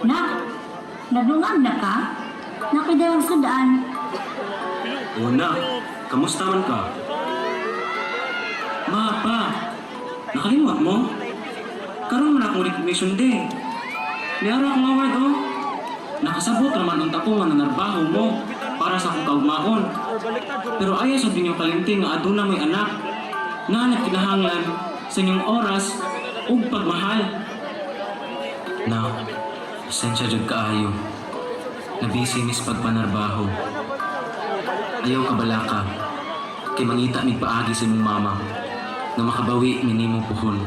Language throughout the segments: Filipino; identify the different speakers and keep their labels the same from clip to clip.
Speaker 1: Nak, nagungag na ka? Nakidawang sudaan.
Speaker 2: Una, kamusta man ka? Pa, nakalimot mo? Karoon man akong recognition day. Niyara akong award, oh. Nakasabot naman ang tapungan na narbaho mo para sa akong kaugmaon. Pero ayaw sa binyong kalinting nga aduna mo'y anak nga nagkinahanglan sa inyong oras ug pagmahal. Na, pasensya jud kaayo. Nabisi mis pagpanarbaho. Ayaw kabalaka. Kay mangita mig paagi sa imong mama na makabawi minimong puhon.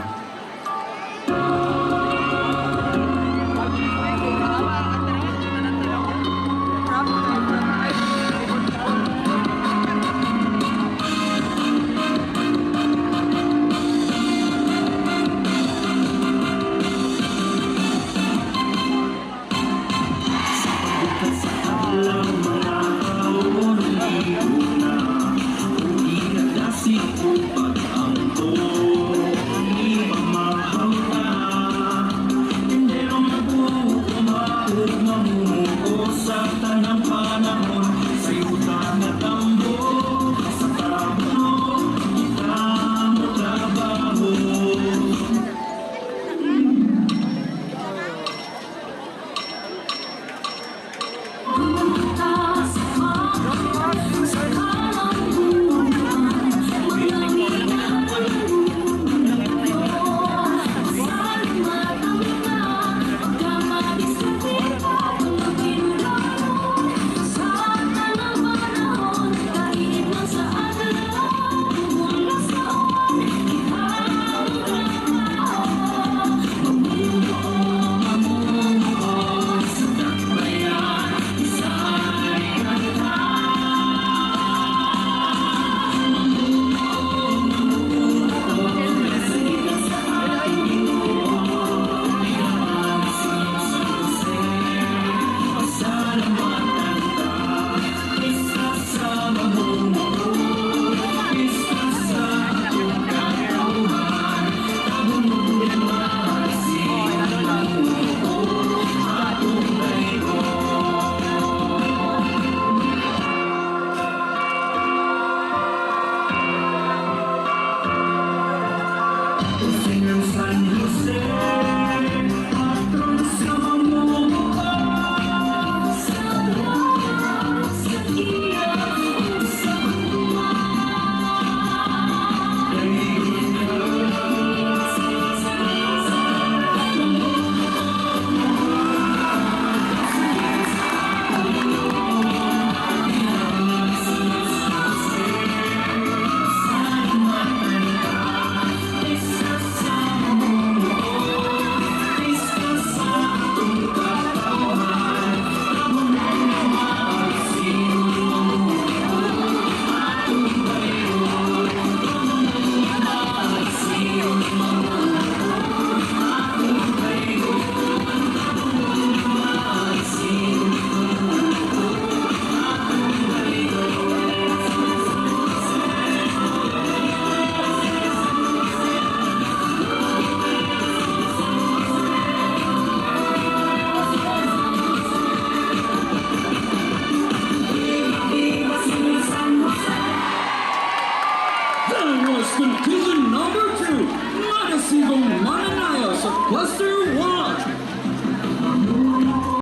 Speaker 3: Conclusion number 2, Magasigo Mananayo sa Cluster 1.